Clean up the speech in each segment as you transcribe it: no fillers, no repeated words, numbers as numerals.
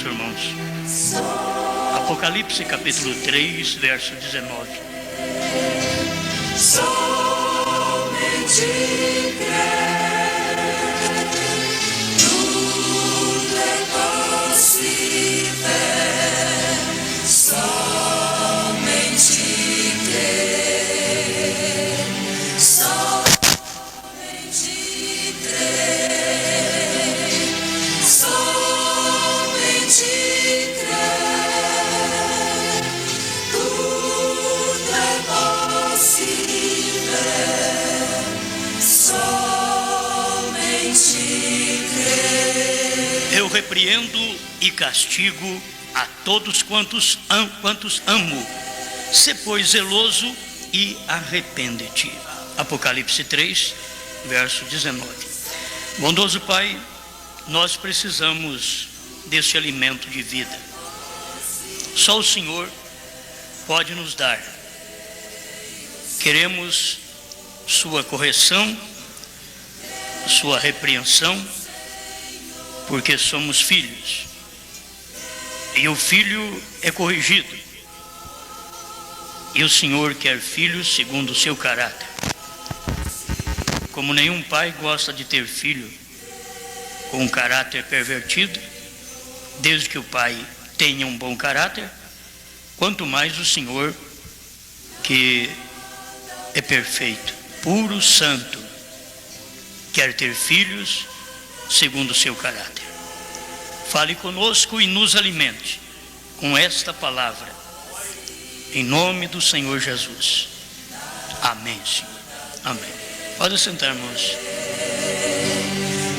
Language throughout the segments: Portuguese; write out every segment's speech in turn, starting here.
meus irmãos. Apocalipse capítulo 3, verso 19. Somente crer, tudo é possível. Somente crer, somente crer, somente crer, tudo é possível. Somente crer. Eu repreendo e castigo a todos quantos amo. Sê, pois, zeloso e arrepende-te. Apocalipse 3, verso 19. Bondoso Pai, nós precisamos desse alimento de vida. Só o Senhor pode nos dar. Queremos sua correção, sua repreensão, porque somos filhos. E o filho é corrigido. E o Senhor quer filhos segundo o seu caráter. Como nenhum pai gosta de ter filho com um caráter pervertido, desde que o pai tenha um bom caráter, quanto mais o Senhor, que é perfeito, puro, santo, quer ter filhos segundo o seu caráter. Fale conosco e nos alimente com esta palavra, em nome do Senhor Jesus. Amém, Senhor. Amém. Pode sentar, irmãos.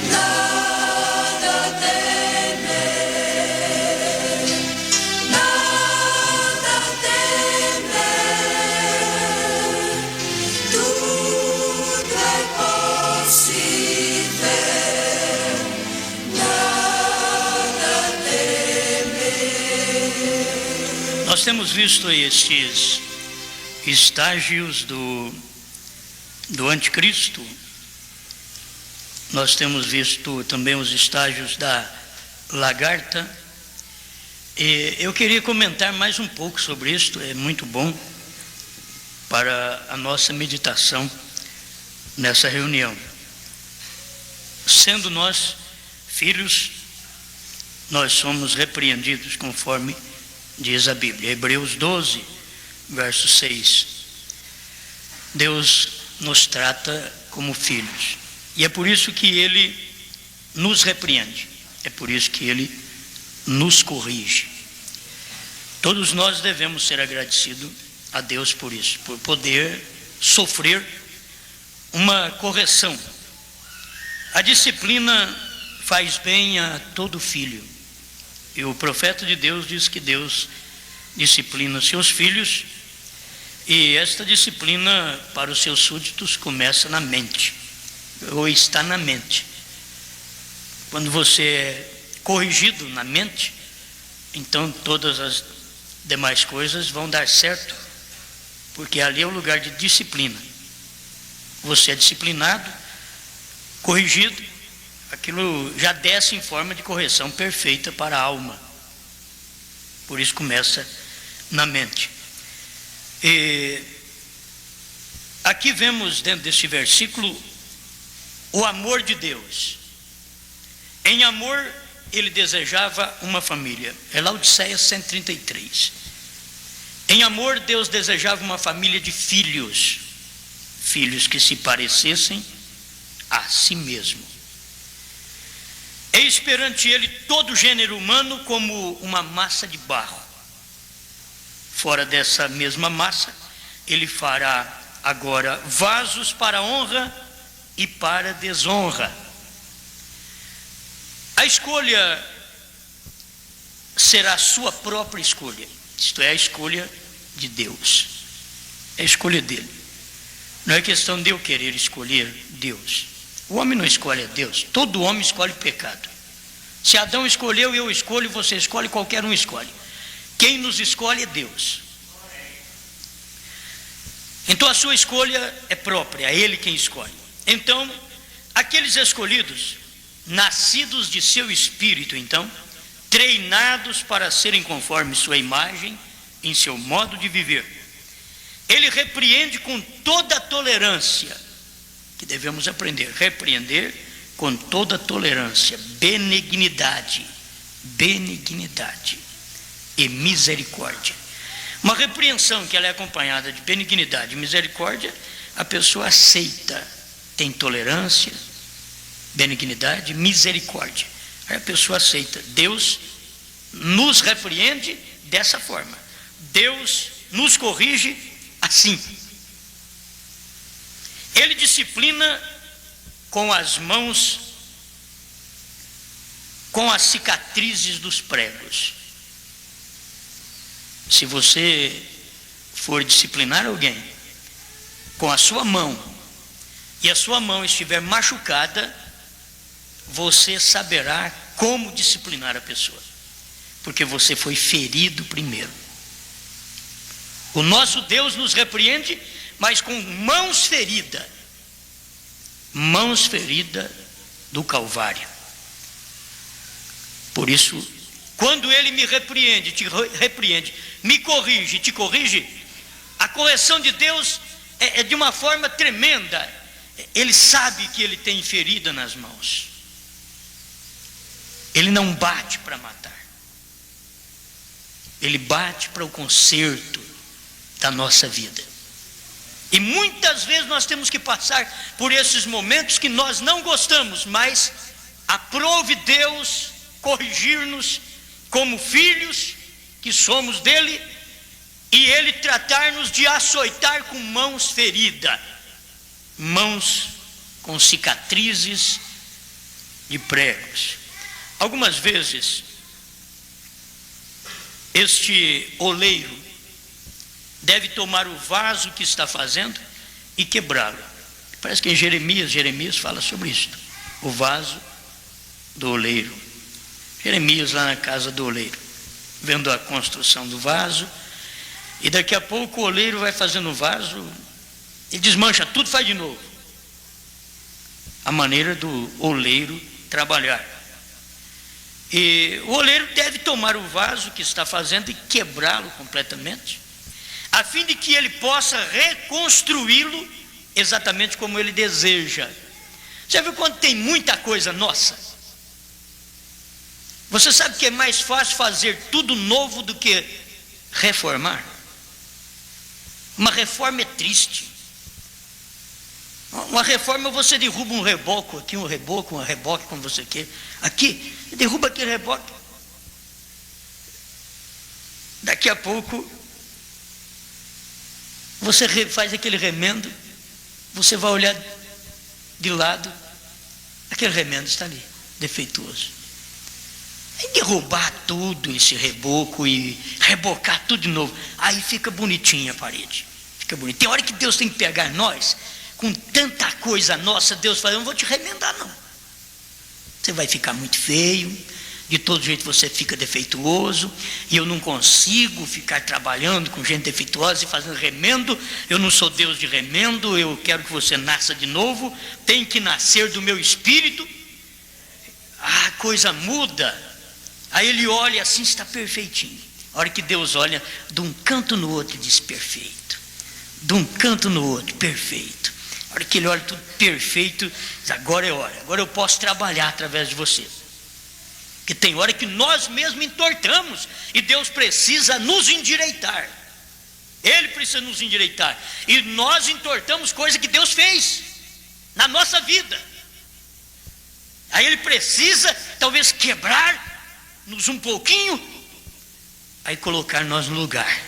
Nada temer, nada temer, tudo é possível. Nada temer. Nós temos visto estes estágios do anticristo. Nós temos visto também os estágios da lagarta. E eu queria comentar mais um pouco sobre isto. É muito bom para a nossa meditação nessa reunião. Sendo nós filhos, nós somos repreendidos conforme diz a Bíblia. Hebreus 12, verso 6. Deus nos trata como filhos. E é por isso que Ele nos repreende. É por isso que Ele nos corrige. Todos nós devemos ser agradecidos a Deus por isso, por poder sofrer uma correção. A disciplina faz bem a todo filho. E o profeta de Deus diz que Deus disciplina seus filhos, e esta disciplina para os seus súditos começa na mente, ou está na mente. Quando você é corrigido na mente, então todas as demais coisas vão dar certo, porque ali é o lugar de disciplina. Você é disciplinado, corrigido, aquilo já desce em forma de correção perfeita para a alma. Por isso começa na mente. E aqui vemos dentro desse versículo o amor de Deus. Em amor ele desejava uma família. É Laodiceia 133. Em amor Deus desejava uma família de filhos. Filhos que se parecessem a si mesmo. Eis perante ele todo o gênero humano como uma massa de barro. Fora dessa mesma massa, ele fará agora vasos para honra e para desonra. A escolha será a sua própria escolha. Isto é a escolha de Deus. É a escolha dele. Não é questão de eu querer escolher Deus. O homem não escolhe a Deus. Todo homem escolhe pecado. Se Adão escolheu, eu escolho, você escolhe, qualquer um escolhe. Quem nos escolhe é Deus. Então a sua escolha é própria, é Ele quem escolhe. Então, aqueles escolhidos, nascidos de seu espírito, então, treinados para serem conforme sua imagem, em seu modo de viver. Ele repreende com toda a tolerância, que devemos aprender, repreender com toda a tolerância, benignidade e misericórdia. Uma repreensão que ela é acompanhada de benignidade e misericórdia, a pessoa aceita, tem tolerância, benignidade, misericórdia. Aí a pessoa aceita. Deus nos repreende dessa forma. Deus nos corrige assim. Ele disciplina com as mãos, com as cicatrizes dos pregos. Se você for disciplinar alguém com a sua mão, e a sua mão estiver machucada, você saberá como disciplinar a pessoa, porque você foi ferido primeiro. O nosso Deus nos repreende, mas com mãos feridas do Calvário. Por isso, quando Ele me repreende, te repreende, me corrige, te corrige, a correção de Deus é de uma forma tremenda. Ele sabe que Ele tem ferida nas mãos. Ele não bate para matar. Ele bate para o conserto da nossa vida. E muitas vezes nós temos que passar por esses momentos que nós não gostamos, mas aprove Deus corrigir-nos como filhos que somos dele, e ele tratar-nos de açoitar com mãos feridas, mãos com cicatrizes de pregos. Algumas vezes este oleiro deve tomar o vaso que está fazendo e quebrá-lo. Parece que em Jeremias fala sobre isso, o vaso do oleiro. Jeremias lá na casa do oleiro, vendo a construção do vaso, e daqui a pouco o oleiro vai fazendo o vaso e desmancha tudo, faz de novo. A maneira do oleiro trabalhar. E o oleiro deve tomar o vaso que está fazendo e quebrá-lo completamente, a fim de que ele possa reconstruí-lo exatamente como ele deseja. Já viu quando tem muita coisa nossa? Você sabe que é mais fácil fazer tudo novo do que reformar? Uma reforma é triste. Uma reforma, você derruba um reboco aqui, um reboque, como você quer. Aqui, derruba aquele reboque. Daqui a pouco, você faz aquele remendo, você vai olhar de lado, aquele remendo está ali, defeituoso. E derrubar tudo esse reboco e rebocar tudo de novo, aí fica bonitinha a parede, fica bonito. Tem hora que Deus tem que pegar nós, com tanta coisa nossa, Deus fala: eu não vou te remendar não, você vai ficar muito feio, de todo jeito você fica defeituoso, e eu não consigo ficar trabalhando com gente defeituosa e fazendo remendo. Eu não sou Deus de remendo, eu quero que você nasça de novo, tem que nascer do meu espírito. A coisa muda. Aí ele olha assim, está perfeitinho. A hora que Deus olha de um canto no outro, diz perfeito, de um canto no outro, perfeito. A hora que ele olha tudo perfeito, diz: agora é hora, agora eu posso trabalhar através de você. Porque tem hora que nós mesmos entortamos e Deus precisa nos endireitar. Ele precisa nos endireitar. E nós entortamos coisa que Deus fez na nossa vida. Aí ele precisa talvez quebrar-nos um pouquinho, aí colocar nós no lugar.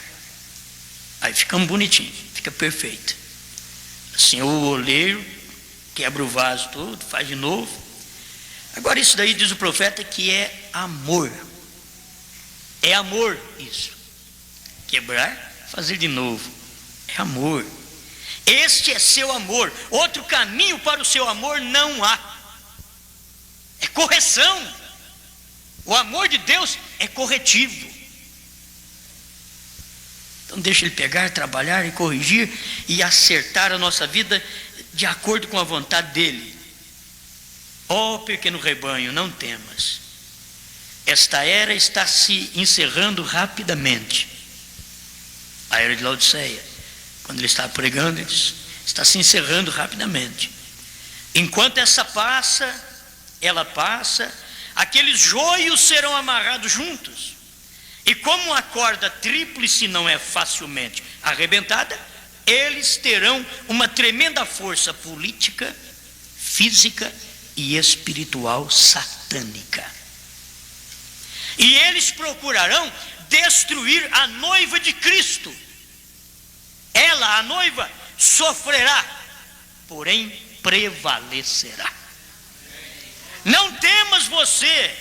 Aí ficamos bonitinhos, fica perfeito. Assim o oleiro quebra o vaso todo, faz de novo. Agora isso daí diz o profeta que é amor. É amor isso. Quebrar, fazer de novo. É amor. Este é seu amor. Outro caminho para o seu amor não há. É correção. O amor de Deus é corretivo. Então deixa Ele pegar, trabalhar e corrigir e acertar a nossa vida de acordo com a vontade dEle. Ó pequeno rebanho, não temas. esta era está se encerrando rapidamente. A era de Laodiceia, quando ele estava pregando, ele disse, está se encerrando rapidamente. Enquanto ela passa, aqueles joios serão amarrados juntos. E como a corda tríplice não é facilmente arrebentada, eles terão uma tremenda força política, física e espiritual satânica. E eles procurarão destruir a noiva de Cristo. Ela, a noiva, sofrerá, porém prevalecerá. Não temas você,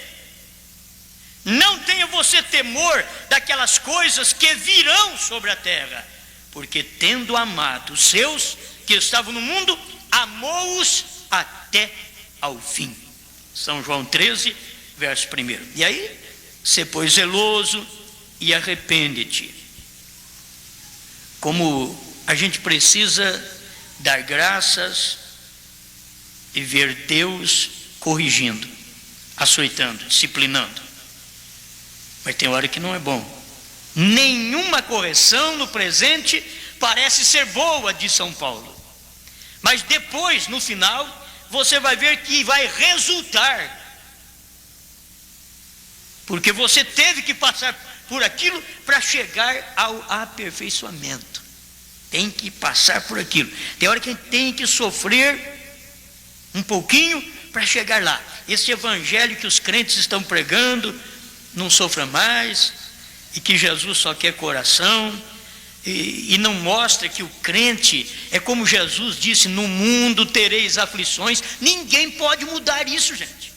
não tenha você temor daquelas coisas que virão sobre a terra, porque tendo amado os seus que estavam no mundo, amou-os até ao fim. São João 13, verso 1. E aí, sê pois zeloso e arrepende-te. Como a gente precisa dar graças e ver Deus corrigindo, açoitando, disciplinando. Mas tem hora que não é bom. Nenhuma correção no presente parece ser boa, diz São Paulo. Mas depois, no final, você vai ver que vai resultar. Porque você teve que passar por aquilo para chegar ao aperfeiçoamento. Tem que passar por aquilo. Tem hora que a gente tem que sofrer um pouquinho para chegar lá. Esse evangelho que os crentes estão pregando, não sofra mais, e que Jesus só quer coração, e não mostra que o crente é como Jesus disse, no mundo tereis aflições. Ninguém pode mudar isso, gente.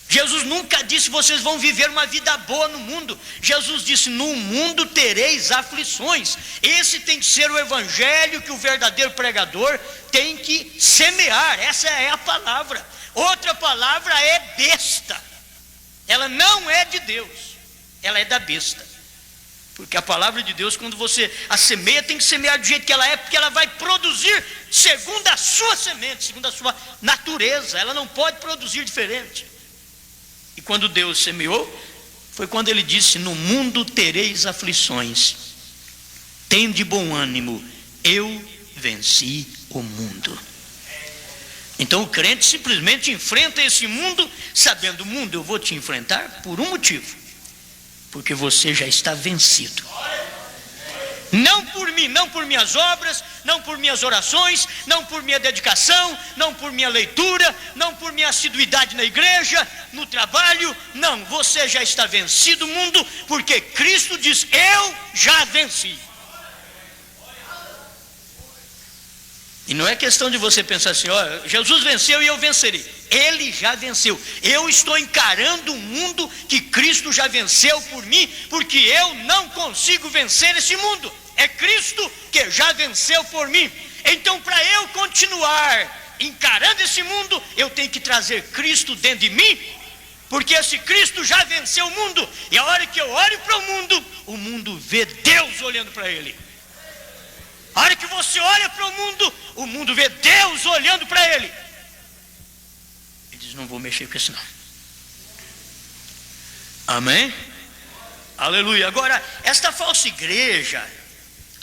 Jesus nunca disse vocês vão viver uma vida boa no mundo. Jesus disse, no mundo tereis aflições. Esse tem que ser o evangelho que o verdadeiro pregador tem que semear. Essa é a palavra. Outra palavra é besta. Ela não é de Deus, ela é da besta. Porque a palavra de Deus, quando você a semeia, tem que semear do jeito que ela é, porque ela vai produzir segundo a sua semente, segundo a sua natureza. Ela não pode produzir diferente. E quando Deus semeou, foi quando ele disse, no mundo tereis aflições, tende bom ânimo, eu venci o mundo. Então o crente simplesmente enfrenta esse mundo, sabendo, mundo, eu vou te enfrentar por um motivo, porque você já está vencido. Não por mim, não por minhas obras, não por minhas orações, não por minha dedicação, não por minha leitura, não por minha assiduidade na igreja, no trabalho, não, você já está vencido, mundo, porque Cristo diz, eu já venci. E não é questão de você pensar assim, ó, Jesus venceu e eu vencerei. Ele já venceu. Eu estou encarando um mundo que Cristo já venceu por mim, porque eu não consigo vencer esse mundo. É Cristo que já venceu por mim. Então, para eu continuar encarando esse mundo, eu tenho que trazer Cristo dentro de mim, porque esse Cristo já venceu o mundo. E a hora que eu olho para o mundo vê Deus olhando para ele. A hora que você olha para o mundo vê Deus olhando para ele. Ele diz, não vou mexer com isso não. Amém? Aleluia. Agora, esta falsa igreja,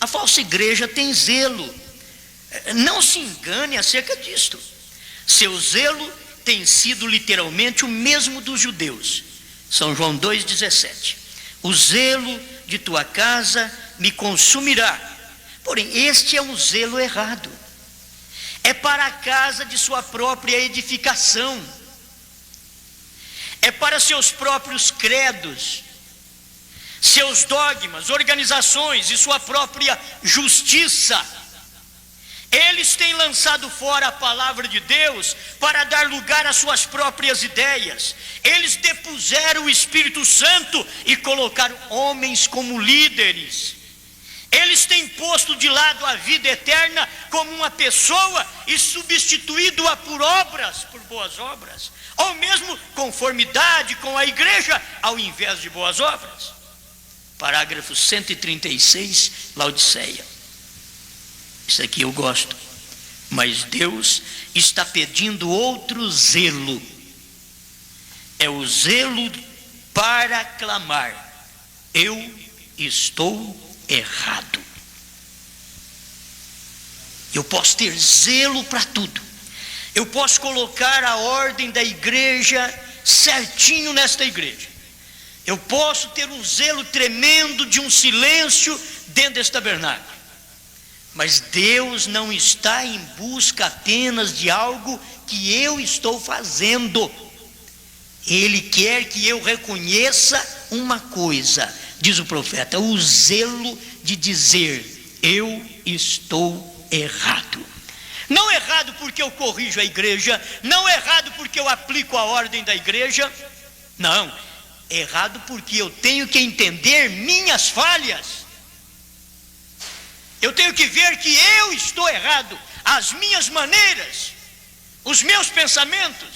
a falsa igreja tem zelo. Não se engane acerca disto. Seu zelo tem sido literalmente o mesmo dos judeus. São João 2,17. O zelo de tua casa me consumirá. Porém, este é um zelo errado. É para a casa de sua própria edificação. É para seus próprios credos, seus dogmas, organizações e sua própria justiça. Eles têm lançado fora a palavra de Deus para dar lugar às suas próprias ideias. Eles depuseram o Espírito Santo e colocaram homens como líderes. Eles têm posto de lado a vida eterna como uma pessoa e substituído-a por obras, por boas obras, ou mesmo conformidade com a igreja ao invés de boas obras. Parágrafo 136, Laodiceia. Isso aqui eu gosto. Mas Deus está pedindo outro zelo. é o zelo para clamar: eu estou errado. Eu posso ter zelo para tudo. Eu posso colocar a ordem da igreja certinho nesta igreja. Eu posso ter um zelo tremendo de um silêncio dentro desse tabernáculo. Mas Deus não está em busca apenas de algo que eu estou fazendo. Ele quer que eu reconheça uma coisa, diz o profeta: o zelo de dizer: eu estou errado. Não errado porque eu corrijo a igreja, não errado porque eu aplico a ordem da igreja, não, errado porque eu tenho que entender minhas falhas. Eu tenho que ver que eu estou errado, as minhas maneiras, os meus pensamentos,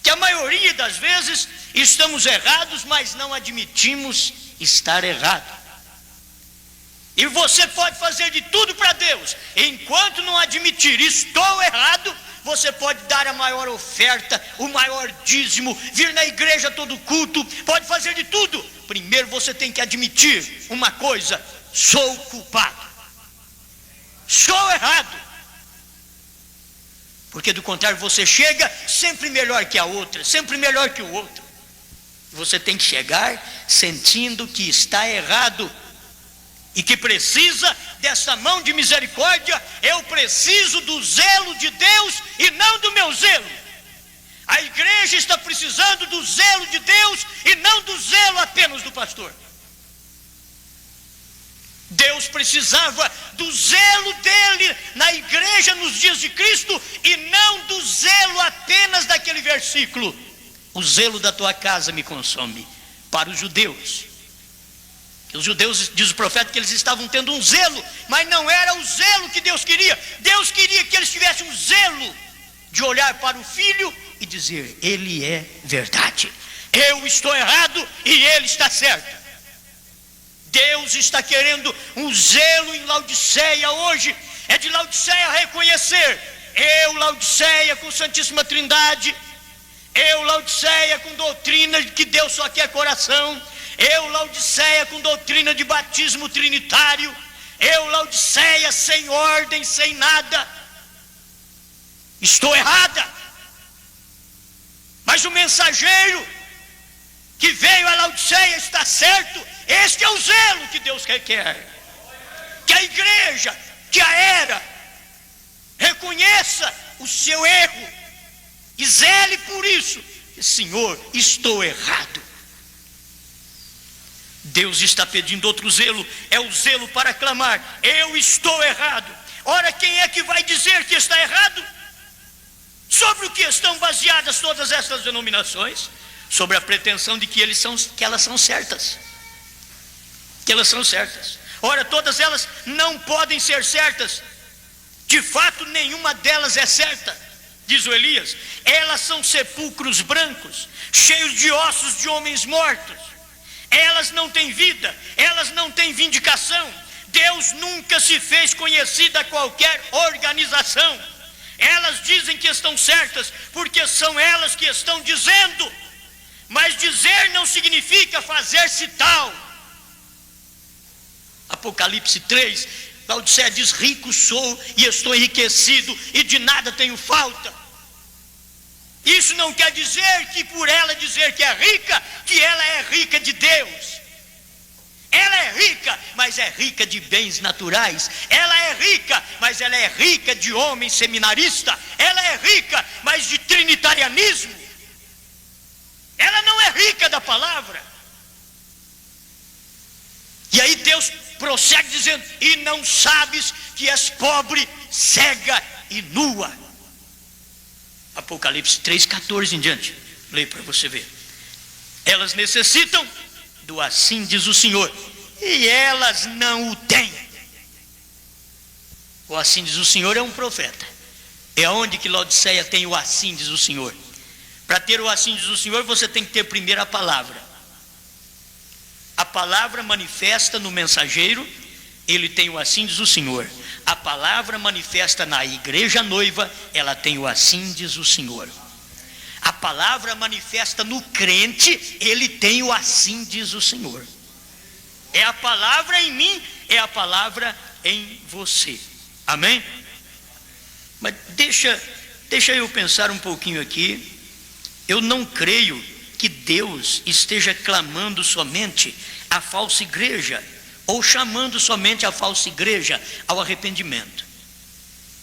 que a maioria das vezes estamos errados, mas não admitimos estar errado. E você pode fazer de tudo para Deus, enquanto não admitir estou errado, você pode dar a maior oferta, o maior dízimo, vir na igreja todo culto, pode fazer de tudo. Primeiro você tem que admitir uma coisa: sou culpado, sou errado. Porque do contrário você chega sempre melhor que a outra, sempre melhor que o outro. Você tem que chegar sentindo que está errado e que precisa dessa mão de misericórdia. Eu preciso do zelo de Deus e não do meu zelo. A igreja está precisando do zelo de Deus e não do zelo apenas do pastor. Deus precisava do zelo dele na igreja nos dias de Cristo e não do zelo apenas daquele versículo: o zelo da tua casa me consome. Para os judeus, os judeus, diz o profeta, que eles estavam tendo um zelo, mas não era o zelo que Deus queria. Deus queria que eles tivessem um zelo de olhar para o filho e dizer: ele é verdade, eu estou errado e ele está certo. Deus está querendo um zelo em Laodiceia hoje. É de Laodiceia reconhecer: eu, Laodiceia, com Santíssima Trindade, eu, Laodiceia, com doutrina de que Deus só quer coração, eu, Laodiceia, com doutrina de batismo trinitário, eu, Laodiceia, sem ordem, sem nada, estou errada. Mas o mensageiro que veio a Laodiceia está certo. Este é o zelo que Deus requer. Que a igreja, que a era, reconheça o seu erro e zele por isso. Senhor, estou errado. Deus está pedindo outro zelo, é o zelo para clamar: eu estou errado. Ora, quem é que vai dizer que está errado? Sobre o que estão baseadas todas essas denominações? Sobre a pretensão de que elas são certas. Que elas são certas. Ora, todas elas não podem ser certas. De fato, nenhuma delas é certa, diz o Elias. Elas são sepulcros brancos, cheios de ossos de homens mortos. Elas não têm vida, elas não têm vindicação. Deus nunca se fez conhecido a qualquer organização. Elas dizem que estão certas, porque são elas que estão dizendo. Mas dizer não significa fazer-se tal. Apocalipse 3, Laodiceia diz: rico sou e estou enriquecido e de nada tenho falta. Isso não quer dizer que por ela dizer que é rica, que ela é rica de Deus. Ela é rica, mas é rica de bens naturais. Ela é rica, mas ela é rica de homem seminarista. Ela é rica, mas de trinitarianismo. Ela não é rica da palavra. E aí Deus prossegue dizendo: e não sabes que és pobre, cega e nua. Apocalipse 3,14 em diante. Leia para você ver. Elas necessitam do assim diz o Senhor, e elas não o têm. O assim diz o Senhor é um profeta. É onde que Laodiceia tem o assim diz o Senhor. Para ter o assim diz o Senhor, você tem que ter primeiro a palavra. A palavra manifesta no mensageiro, ele tem o assim diz o Senhor. A palavra manifesta na igreja noiva, ela tem o assim diz o Senhor. A palavra manifesta no crente, ele tem o assim diz o Senhor. É a palavra em mim, é a palavra em você. Amém? Mas deixa eu pensar um pouquinho aqui. Eu não creio que Deus esteja clamando somente a falsa igreja, ou chamando somente a falsa igreja ao arrependimento.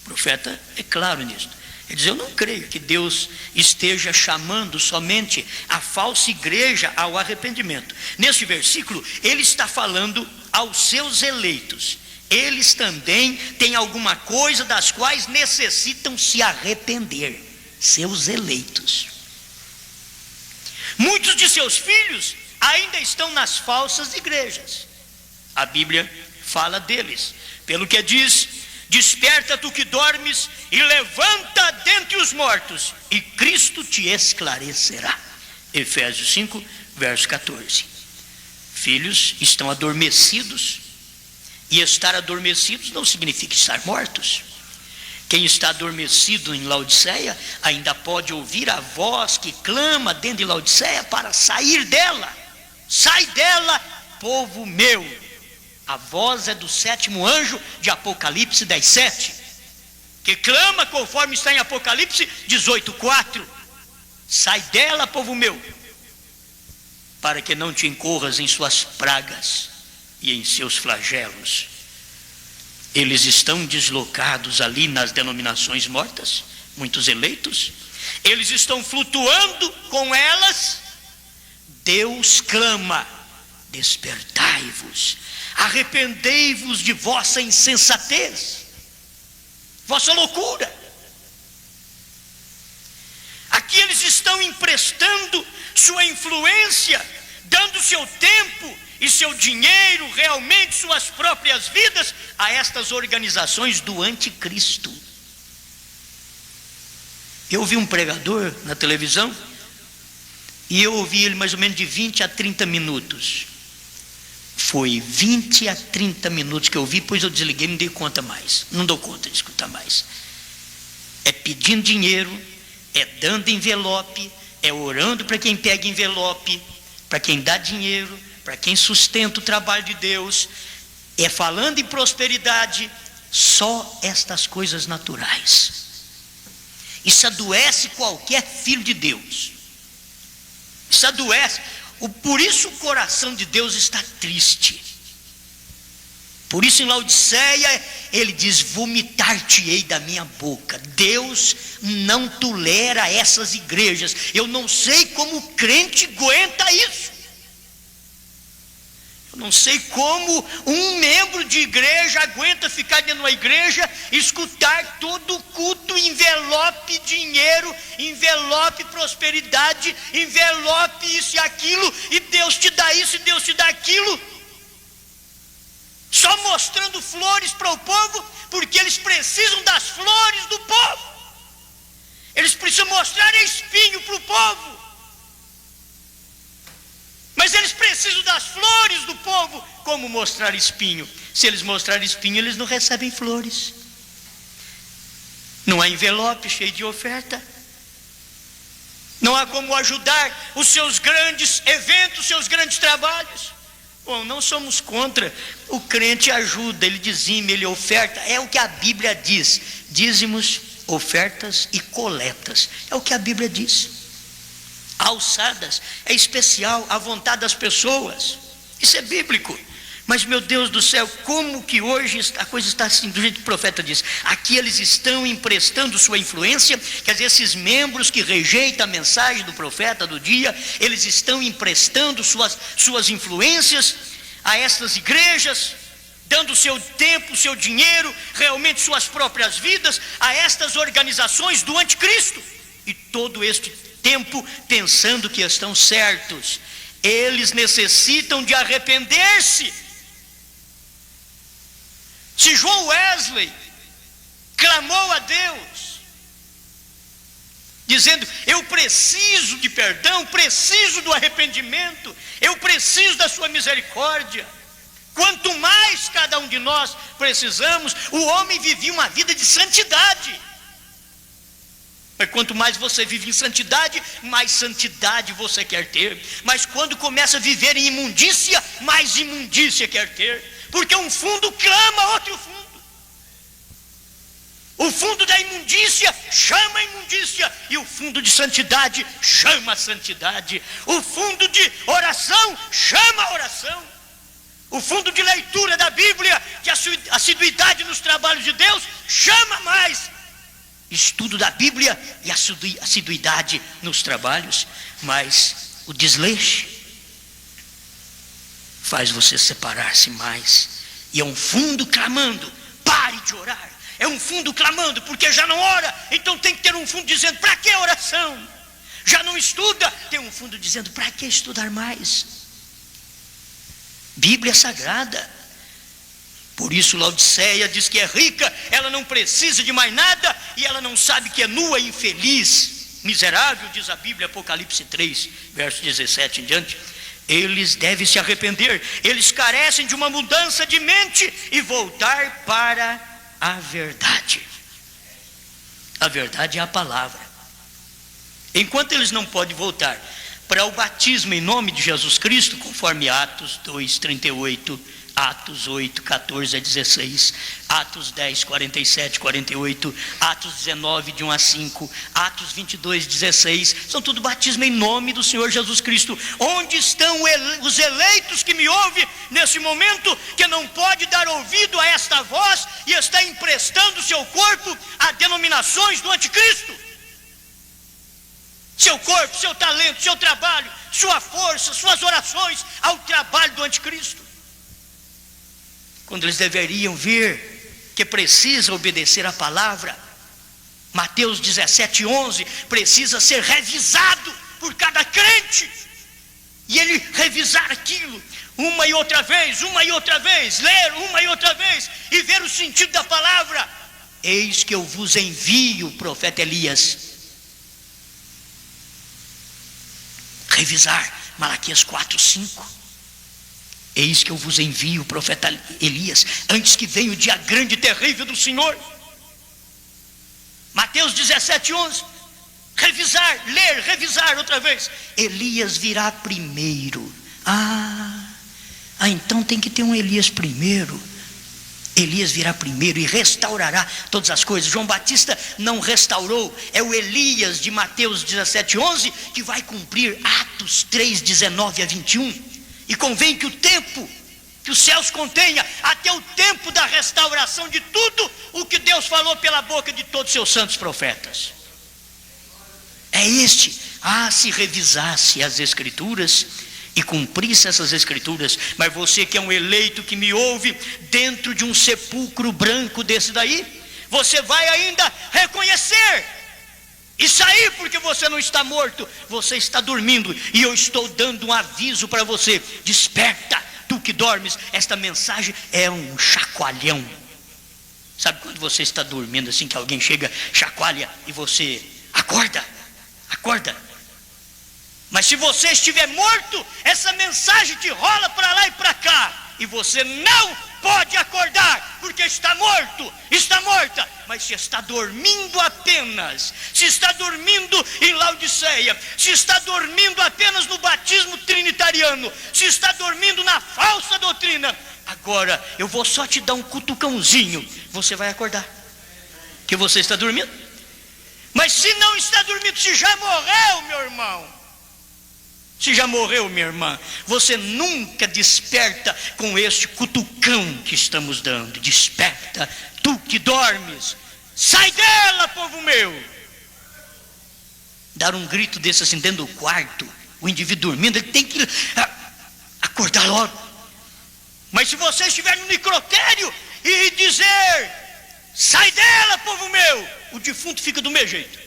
O profeta é claro nisso. Ele diz: eu não creio que Deus esteja chamando somente a falsa igreja ao arrependimento. Neste versículo, ele está falando aos seus eleitos. Eles também têm alguma coisa das quais necessitam se arrepender. Seus eleitos. Muitos de seus filhos ainda estão nas falsas igrejas. A Bíblia fala deles. Pelo que diz: desperta tu que dormes e levanta dentre os mortos, e Cristo te esclarecerá. Efésios 5, verso 14. Filhos estão adormecidos, e estar adormecidos não significa estar mortos. Quem está adormecido em Laodiceia ainda pode ouvir a voz que clama dentro de Laodiceia para sair dela. Sai dela, povo meu. A voz é do 7º anjo de Apocalipse 10:7, que clama conforme está em Apocalipse 18:4. Sai dela, povo meu, para que não te incorras em suas pragas e em seus flagelos. Eles estão deslocados ali nas denominações mortas, muitos eleitos. Eles estão flutuando com elas. Deus clama: despertai-vos, arrependei-vos de vossa insensatez, vossa loucura. Aqui eles estão emprestando sua influência, dando seu tempo e seu dinheiro, realmente suas próprias vidas, a estas organizações do anticristo. Eu ouvi um pregador na televisão, e eu ouvi ele mais ou menos de 20 a 30 minutos. Foi 20 a 30 minutos que eu ouvi, depois eu desliguei e não dei conta mais. Não dou conta de escutar mais. É pedindo dinheiro, é dando envelope, é orando para quem pega envelope, para quem dá dinheiro, para quem sustenta o trabalho de Deus, é falando em prosperidade. Só estas coisas naturais. Isso adoece qualquer filho de Deus. Isso adoece. Por isso o coração de Deus está triste. Por isso em Laodiceia ele diz: vomitar-te-ei da minha boca. Deus não tolera essas igrejas. Eu não sei como o crente aguenta isso. Eu não sei como um membro de igreja aguenta ficar dentro de uma igreja, escutar todo o culto, envelope dinheiro, envelope prosperidade, envelope isso e aquilo, e Deus te dá isso e Deus te dá aquilo, só mostrando flores para o povo, porque eles precisam das flores do povo. Eles precisam mostrar espinho para o povo. Mas eles precisam das flores do povo. Como mostrar espinho? Se eles mostrarem espinho, eles não recebem flores. Não há envelope cheio de oferta. Não há como ajudar os seus grandes eventos, seus grandes trabalhos. Bom, não somos contra. O crente ajuda, ele dizime, ele oferta. É o que a Bíblia diz. Dízimos, ofertas e coletas. É o que a Bíblia diz. Alçadas é especial, à vontade das pessoas. Isso é bíblico. Mas meu Deus do céu, como que hoje a coisa está assim, do jeito que o profeta diz? Aqui eles estão emprestando sua influência. Quer dizer, esses membros que rejeitam a mensagem do profeta do dia, eles estão emprestando suas influências a essas igrejas, dando seu tempo, seu dinheiro, realmente suas próprias vidas a estas organizações do anticristo. E todo este tempo pensando que estão certos. Eles necessitam de arrepender-se. Se João Wesley clamou a Deus, dizendo: eu preciso de perdão, preciso do arrependimento, eu preciso da sua misericórdia, quanto mais cada um de nós precisamos. O homem vivia uma vida de santidade. Mas quanto mais você vive em santidade, mais santidade você quer ter. Mas quando começa a viver em imundícia, mais imundícia quer ter. Porque um fundo clama outro fundo. O fundo da imundícia chama a imundícia, e o fundo de santidade chama a santidade. O fundo de oração chama a oração. O fundo de leitura da Bíblia, de assiduidade nos trabalhos de Deus, chama mais estudo da Bíblia e assiduidade nos trabalhos. Mas o desleixo faz você separar-se mais. E é um fundo clamando: pare de orar. É um fundo clamando, porque já não ora, então tem que ter um fundo dizendo: para que oração? Já não estuda, tem um fundo dizendo: para que estudar mais? Bíblia sagrada. Por isso Laodiceia diz que é rica, ela não precisa de mais nada, e ela não sabe que é nua e infeliz, miserável, diz a Bíblia, Apocalipse 3, verso 17 em diante. Eles devem se arrepender, eles carecem de uma mudança de mente e voltar para a verdade. A verdade é a palavra. Enquanto eles não podem voltar para o batismo em nome de Jesus Cristo, conforme Atos 2:38, Atos 8, 14 a 16, Atos 10, 47, 48, Atos 19, de 1 a 5, Atos 22, 16, são tudo batismo em nome do Senhor Jesus Cristo. Onde estão os eleitos que me ouvem nesse momento, que não pode dar ouvido a esta voz e está emprestando seu corpo a denominações do anticristo? Seu corpo, seu talento, seu trabalho, sua força, suas orações ao trabalho do anticristo. Quando eles deveriam ver que precisa obedecer a palavra. Mateus 17:11 precisa ser revisado por cada crente, e ele revisar aquilo uma e outra vez, ler uma e outra vez, e ver o sentido da palavra. Eis que eu vos envio o profeta Elias. Revisar Malaquias 4:5. Eis que eu vos envio o profeta Elias, antes que venha o dia grande e terrível do Senhor. Mateus 17:11. Revisar, ler, revisar outra vez. Elias virá primeiro. Então tem que ter um Elias primeiro. Elias virá primeiro e restaurará todas as coisas. João Batista não restaurou. É o Elias de Mateus 17:11 que vai cumprir Atos 3:19 a 21. E convém que o tempo, que os céus contenha, até o tempo da restauração de tudo o que Deus falou pela boca de todos os seus santos profetas. É este. Se revisasse as Escrituras e cumprisse essas Escrituras. Mas você que é um eleito que me ouve, dentro de um sepulcro branco desse daí, você vai ainda reconhecer e sair, porque você não está morto, você está dormindo. E eu estou dando um aviso para você: desperta, tu que dormes. Esta mensagem é um chacoalhão. Sabe quando você está dormindo assim, que alguém chega, chacoalha e você acorda? Mas se você estiver morto, essa mensagem te rola para lá e para cá, e você não pode acordar, porque está morto, está morta. Mas se está dormindo apenas, se está dormindo em Laodiceia, se está dormindo apenas no batismo trinitariano, se está dormindo na falsa doutrina, agora eu vou só te dar um cutucãozinho, você vai acordar, que você está dormindo. Mas se não está dormindo, se já morreu, meu irmão, se já morreu, minha irmã, você nunca desperta com este cutucão que estamos dando. Desperta, tu que dormes, sai dela, povo meu. Dar um grito desse assim dentro do quarto, o indivíduo dormindo, ele tem que acordar logo. Mas se você estiver no necrotério e dizer: sai dela, povo meu, o defunto fica do mesmo jeito.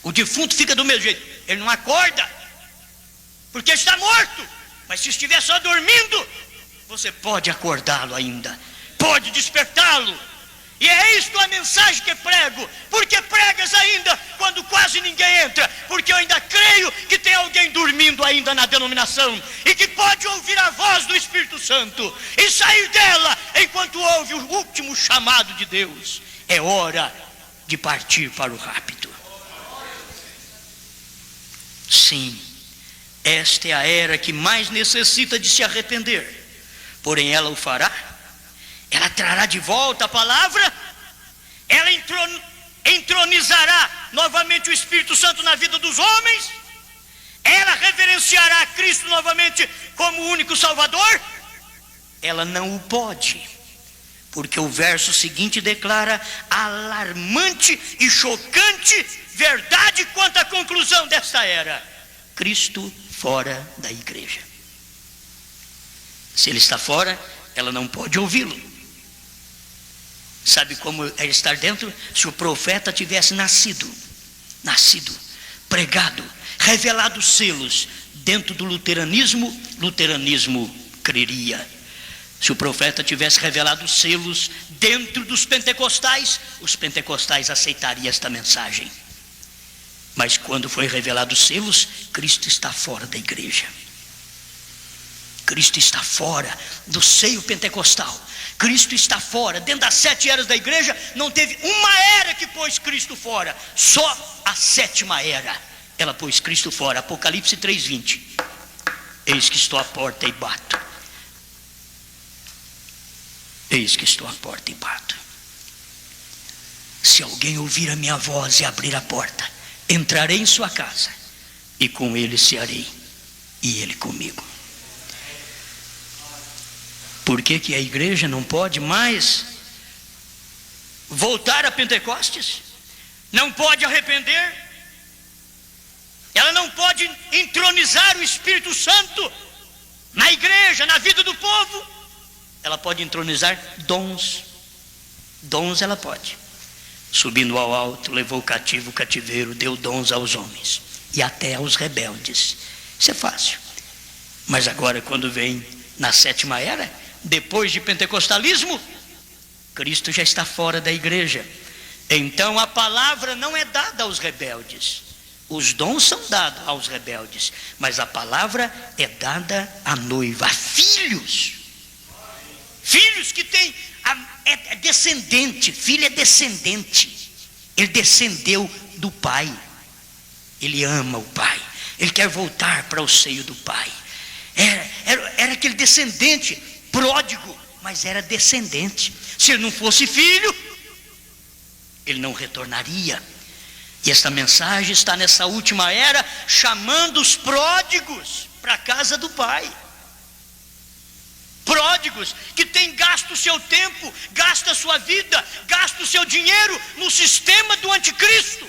O defunto fica do mesmo jeito. Ele não acorda, porque está morto. Mas se estiver só dormindo, você pode acordá-lo ainda, pode despertá-lo. E é isto a mensagem que prego. Porque pregas ainda quando quase ninguém entra? Porque eu ainda creio que tem alguém dormindo ainda na denominação, e que pode ouvir a voz do Espírito Santo e sair dela enquanto ouve o último chamado de Deus. É hora de partir para o rapto. Sim, esta é a era que mais necessita de se arrepender. Porém, ela o fará? Ela trará de volta a palavra? Ela entronizará novamente o Espírito Santo na vida dos homens? Ela reverenciará Cristo novamente como o único Salvador? Ela não o pode, porque o verso seguinte declara alarmante e chocante verdade quanto à conclusão desta era: Cristo fora da igreja. Se ele está fora, ela não pode ouvi-lo. Sabe como é estar dentro? Se o profeta tivesse nascido, pregado, revelado selos dentro do luteranismo creria. Se o profeta tivesse revelado selos dentro dos pentecostais, os pentecostais aceitariam esta mensagem. Mas quando foi revelado selos, Cristo está fora da igreja. Cristo está fora do seio pentecostal. Cristo está fora. Dentro das 7 eras da igreja, não teve uma era que pôs Cristo fora. Só a 7ª era, ela pôs Cristo fora. Apocalipse 3:20. Eis que estou à porta e bato. Eis que estou à porta e bato. Se alguém ouvir a minha voz e abrir a porta, entrarei em sua casa, e com ele cearei, e ele comigo. Por que que a igreja não pode mais voltar a Pentecostes? Não pode arrepender? Ela não pode entronizar o Espírito Santo na igreja, na vida do povo? Ela pode entronizar dons. Dons ela pode. Subindo ao alto, levou o cativo o cativeiro, deu dons aos homens e até aos rebeldes. Isso é fácil. Mas agora, quando vem na 7ª era, depois de pentecostalismo, Cristo já está fora da igreja. Então a palavra não é dada aos rebeldes. Os dons são dados aos rebeldes, mas a palavra é dada à noiva, a filhos. Filhos que têm, é descendente, filho é descendente. Ele descendeu do pai. Ele ama o pai. Ele quer voltar para o seio do pai. Era aquele descendente pródigo, mas era descendente. Se ele não fosse filho, ele não retornaria. E esta mensagem está nessa última era, chamando os pródigos para a casa do pai. Pródigos que têm gasto o seu tempo, gasta a sua vida, gasta o seu dinheiro no sistema do anticristo,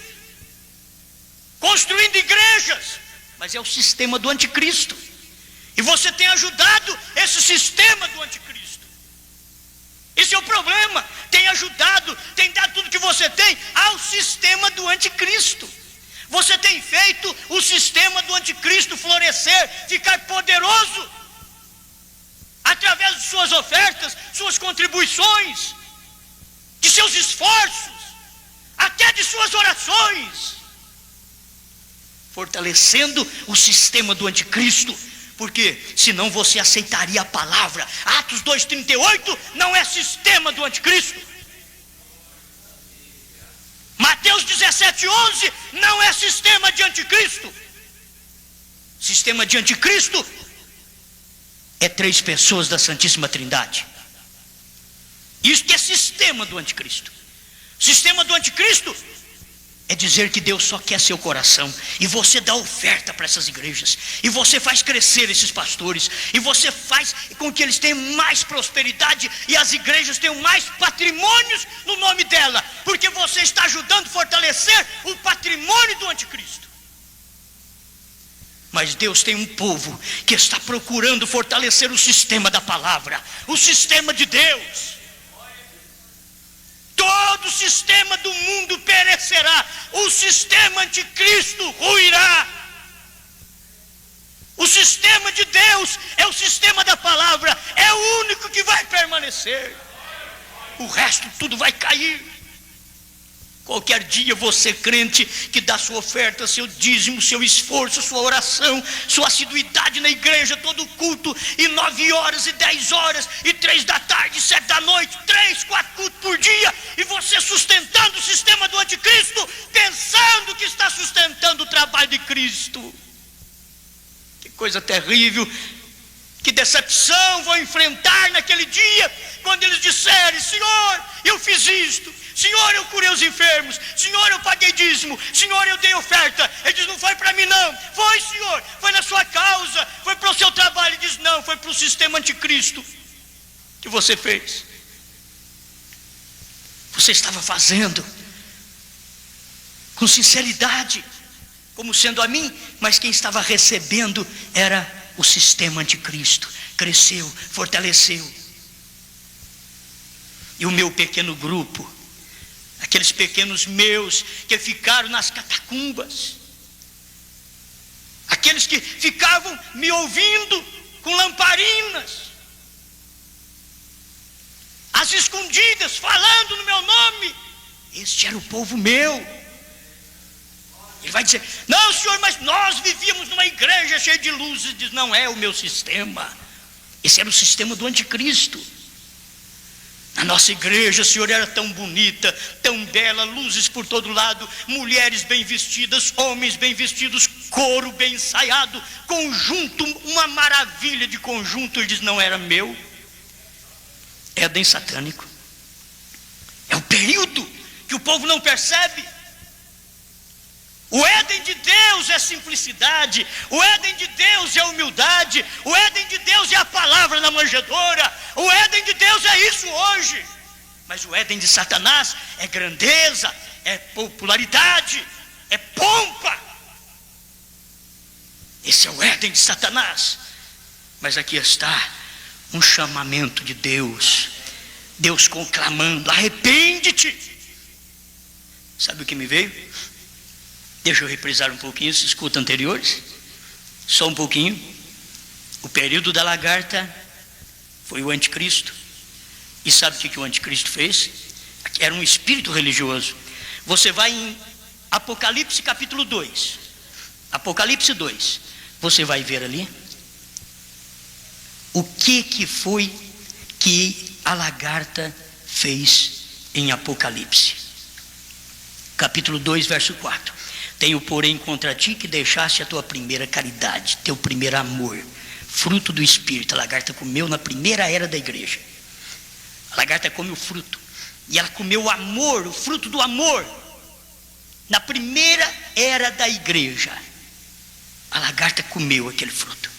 construindo igrejas, mas é o sistema do anticristo. E você tem ajudado esse sistema do anticristo. Esse é o problema. Tem ajudado, tem dado tudo que você tem ao sistema do anticristo. Você tem feito o sistema do anticristo florescer, ficar poderoso, através de suas ofertas, suas contribuições, de seus esforços, até de suas orações, fortalecendo o sistema do anticristo. Porque senão você aceitaria a palavra. Atos 2:38 não é sistema do anticristo. Mateus 17:11 não é sistema de anticristo. Sistema de anticristo é 3 pessoas da Santíssima Trindade. Isso que é sistema do anticristo. Sistema do anticristo é dizer que Deus só quer seu coração, e você dá oferta para essas igrejas, e você faz crescer esses pastores, e você faz com que eles tenham mais prosperidade, e as igrejas tenham mais patrimônios no nome dela, porque você está ajudando a fortalecer o patrimônio do anticristo. Mas Deus tem um povo que está procurando fortalecer o sistema da palavra, o sistema de Deus. Todo o sistema do mundo perecerá, o sistema anticristo ruirá. O sistema de Deus é o sistema da palavra, é o único que vai permanecer. O resto tudo vai cair. Qualquer dia você, crente, que dá sua oferta, seu dízimo, seu esforço, sua oração, sua assiduidade na igreja, todo culto, e 9 horas, e 10 horas, e 3 da tarde, e 7 da noite, 3, 4 cultos por dia, e você sustentando o sistema do anticristo, pensando que está sustentando o trabalho de Cristo. Que coisa terrível, que decepção vão enfrentar naquele dia, quando eles disserem: Senhor, eu fiz isto, Senhor, eu curei os enfermos, Senhor, eu paguei dízimo, Senhor, eu dei oferta. Ele diz: não foi para mim não. Foi, Senhor, foi na sua causa, foi para o seu trabalho. Ele diz: não, foi para o sistema anticristo que você fez. Você estava fazendo com sinceridade, como sendo a mim, mas quem estava recebendo era o sistema anticristo. Cresceu, fortaleceu. E o meu pequeno grupo, aqueles pequenos meus que ficaram nas catacumbas, aqueles que ficavam me ouvindo com lamparinas, às escondidas, falando no meu nome, este era o povo meu. Ele vai dizer: não, senhor, mas nós vivíamos numa igreja cheia de luzes. Diz: não é o meu sistema, esse era o sistema do anticristo. A nossa igreja, Senhor, era tão bonita, tão bela, luzes por todo lado, mulheres bem vestidas, homens bem vestidos, coro bem ensaiado, conjunto, uma maravilha de conjunto. Ele diz: não era meu. Éden satânico. É o período que o povo não percebe. O Éden de Deus é simplicidade, o Éden de Deus é humildade, o Éden de Deus é a palavra na manjedoura, o Éden de Deus é isso hoje. Mas o Éden de Satanás é grandeza, é popularidade, é pompa. Esse é o Éden de Satanás. Mas aqui está um chamamento de Deus, Deus conclamando: arrepende-te. Sabe o que me veio? Deixa eu reprisar um pouquinho esses cultos anteriores, só um pouquinho. O período da lagarta foi o anticristo. E sabe o que o anticristo fez? Era um espírito religioso. Você vai em Apocalipse capítulo 2, Apocalipse 2, você vai ver ali o que foi que a lagarta fez em Apocalipse capítulo 2, verso 4. Tenho, porém, contra ti que deixaste a tua primeira caridade, teu primeiro amor, fruto do Espírito. A lagarta comeu na primeira era da igreja. A lagarta come o fruto, e ela comeu o amor, o fruto do amor, na primeira era da igreja. A lagarta comeu aquele fruto.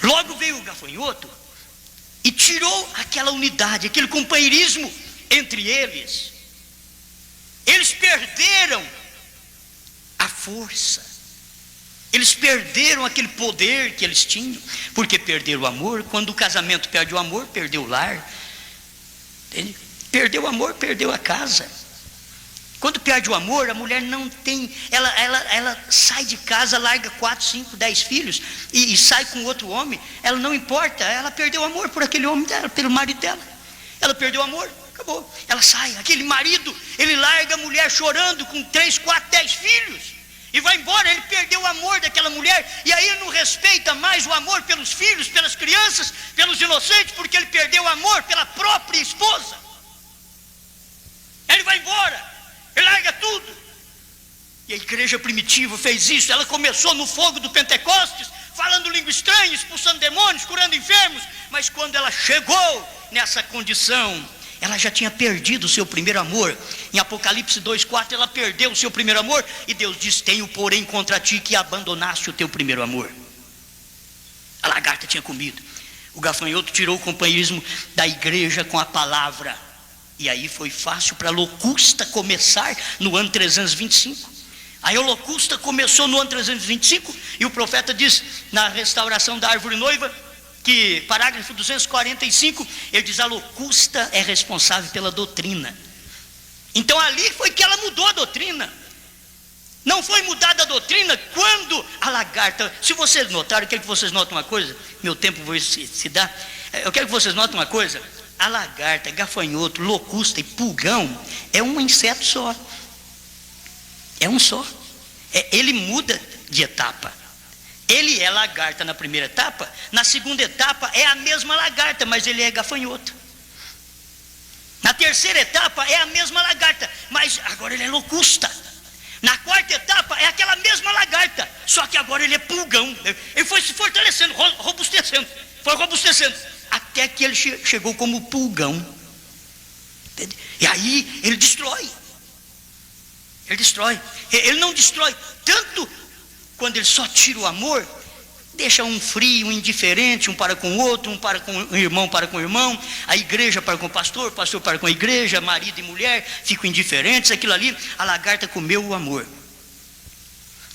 Logo veio o gafanhoto e tirou aquela unidade, aquele companheirismo entre eles. Eles perderam a força, eles perderam aquele poder que eles tinham, porque perderam o amor. Quando o casamento perde o amor, perdeu o lar. Entende? Perdeu o amor, perdeu a casa. Quando perde o amor, a mulher não tem, ela sai de casa, larga 4, 5, 10 filhos e sai com outro homem. Ela não importa, ela perdeu o amor por aquele homem dela, pelo marido dela. Ela perdeu o amor, acabou. Ela sai, aquele marido, ele larga a mulher chorando com 3, 4, 10 filhos e vai embora. Ele perdeu o amor daquela mulher, e aí ele não respeita mais o amor pelos filhos, pelas crianças, pelos inocentes, porque ele perdeu o amor pela própria esposa. Ele vai embora, ele larga tudo. E a igreja primitiva fez isso. Ela começou no fogo do Pentecostes, falando língua estranha, expulsando demônios, curando enfermos. Mas quando ela chegou nessa condição, ela já tinha perdido o seu primeiro amor. Em Apocalipse 2,4, ela perdeu o seu primeiro amor. E Deus diz: tenho, porém, contra ti que abandonaste o teu primeiro amor. A lagarta tinha comido. O gafanhoto tirou o companheirismo da igreja com a palavra. E aí foi fácil para a locusta começar no ano 325. Aí a locusta começou no ano 325. E o profeta diz, na restauração da árvore noiva, que parágrafo 245, ele diz: a locusta é responsável pela doutrina. Então ali foi que ela mudou a doutrina. Não foi mudada a doutrina quando a lagarta, se vocês notaram, eu quero que vocês notem uma coisa, meu tempo vai se dar, eu quero que vocês notem uma coisa: a lagarta, gafanhoto, locusta e pulgão é um inseto só. É um só. Ele muda de etapa. Ele é lagarta na primeira etapa, na segunda etapa é a mesma lagarta, mas ele é gafanhoto. Na terceira etapa é a mesma lagarta, mas agora ele é locusta. Na quarta etapa é aquela mesma lagarta, só que agora ele é pulgão. Ele foi se fortalecendo, robustecendo, foi robustecendo, até que ele chegou como pulgão. Entende? E aí ele destrói. Ele destrói. Ele não destrói tanto quando ele só tira o amor, deixa um frio, um indiferente, um para com o outro, um para com o irmão, para com o irmão, a igreja para com o pastor para com a igreja, marido e mulher ficam indiferentes, aquilo ali, a lagarta comeu o amor.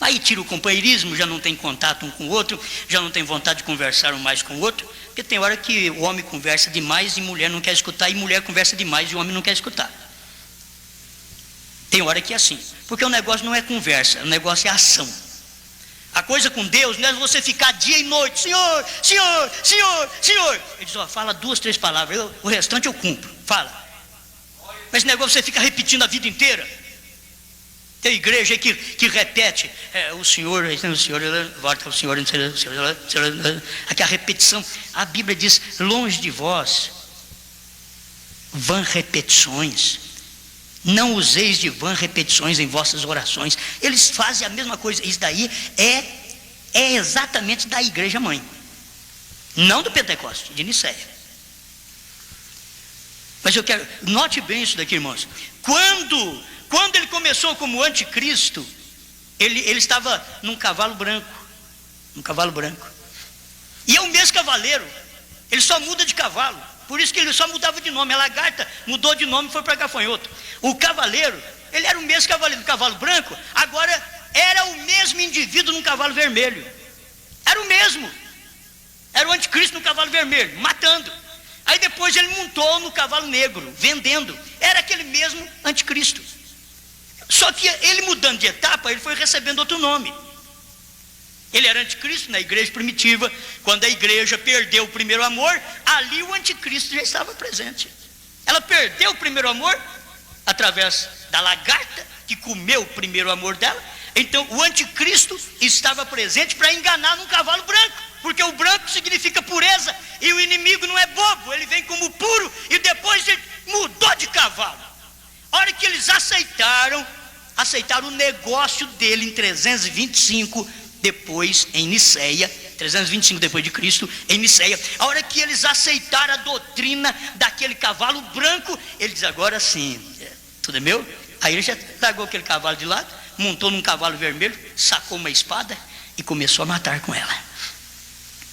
Aí tira o companheirismo, já não tem contato um com o outro, já não tem vontade de conversar um mais com o outro, porque tem hora que o homem conversa demais e mulher não quer escutar, e mulher conversa demais e o homem não quer escutar. Tem hora que é assim, porque o negócio não é conversa, o negócio é ação. A coisa com Deus não é você ficar dia e noite, Senhor, Senhor, Senhor, Senhor. Ele diz, ó, fala 2, 3 palavras, o restante eu cumpro, fala. Mas esse negócio você fica repetindo a vida inteira. Tem igreja aí que repete, o Senhor, volta o Senhor, aqui a repetição. A Bíblia diz, longe de vós, vã repetições. Não useis de vã repetições em vossas orações. Eles fazem a mesma coisa. Isso daí é exatamente da igreja mãe, não do Pentecoste, de Niceia. Mas eu quero, note bem isso daqui, irmãos. Quando ele começou como anticristo, ele estava num cavalo branco. E é o mesmo cavaleiro, ele só muda de cavalo. Por isso que ele só mudava de nome. A lagarta mudou de nome e foi para gafanhoto. O cavaleiro, ele era o mesmo cavaleiro do cavalo branco, agora era o mesmo indivíduo num cavalo vermelho. Era o mesmo. Era o anticristo no cavalo vermelho, matando. Aí depois ele montou no cavalo negro, vendendo. Era aquele mesmo anticristo. Só que ele mudando de etapa, ele foi recebendo outro nome. Ele era anticristo na igreja primitiva. Quando a igreja perdeu o primeiro amor, ali o anticristo já estava presente. Ela perdeu o primeiro amor através da lagarta que comeu o primeiro amor dela. Então o anticristo estava presente para enganar num cavalo branco, porque o branco significa pureza, e o inimigo não é bobo, ele vem como puro, e depois ele mudou de cavalo. A hora que eles aceitaram o negócio dele em 325 depois em Niceia, 325 depois de Cristo, em Niceia, a hora que eles aceitaram a doutrina daquele cavalo branco, ele diz, agora sim, tudo é meu. Aí ele já largou aquele cavalo de lado, montou num cavalo vermelho, sacou uma espada e começou a matar com ela.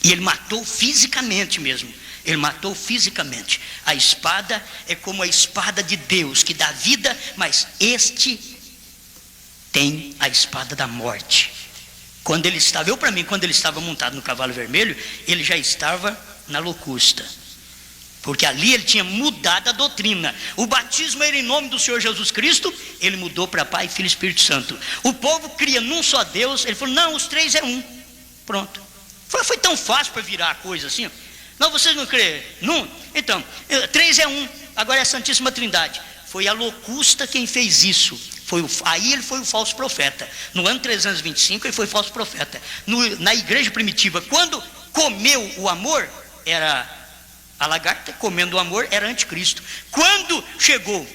E ele matou fisicamente mesmo. Ele matou fisicamente. A espada é como a espada de Deus, que dá vida, mas este tem a espada da morte. Quando ele estava, quando ele estava montado no cavalo vermelho, ele já estava na locusta, porque ali ele tinha mudado a doutrina. O batismo era em nome do Senhor Jesus Cristo, ele mudou para Pai, Filho e Espírito Santo. O povo cria num só Deus, ele falou, não, os três é um, pronto. Foi tão fácil para virar a coisa assim. Não, vocês não creem? Não? Então, três é um, agora é a Santíssima Trindade. Foi a locusta quem fez isso. Aí ele foi o falso profeta. No ano 325 ele foi falso profeta. Na igreja primitiva, quando comeu o amor, era a lagarta, comendo o amor, era anticristo. Quando chegou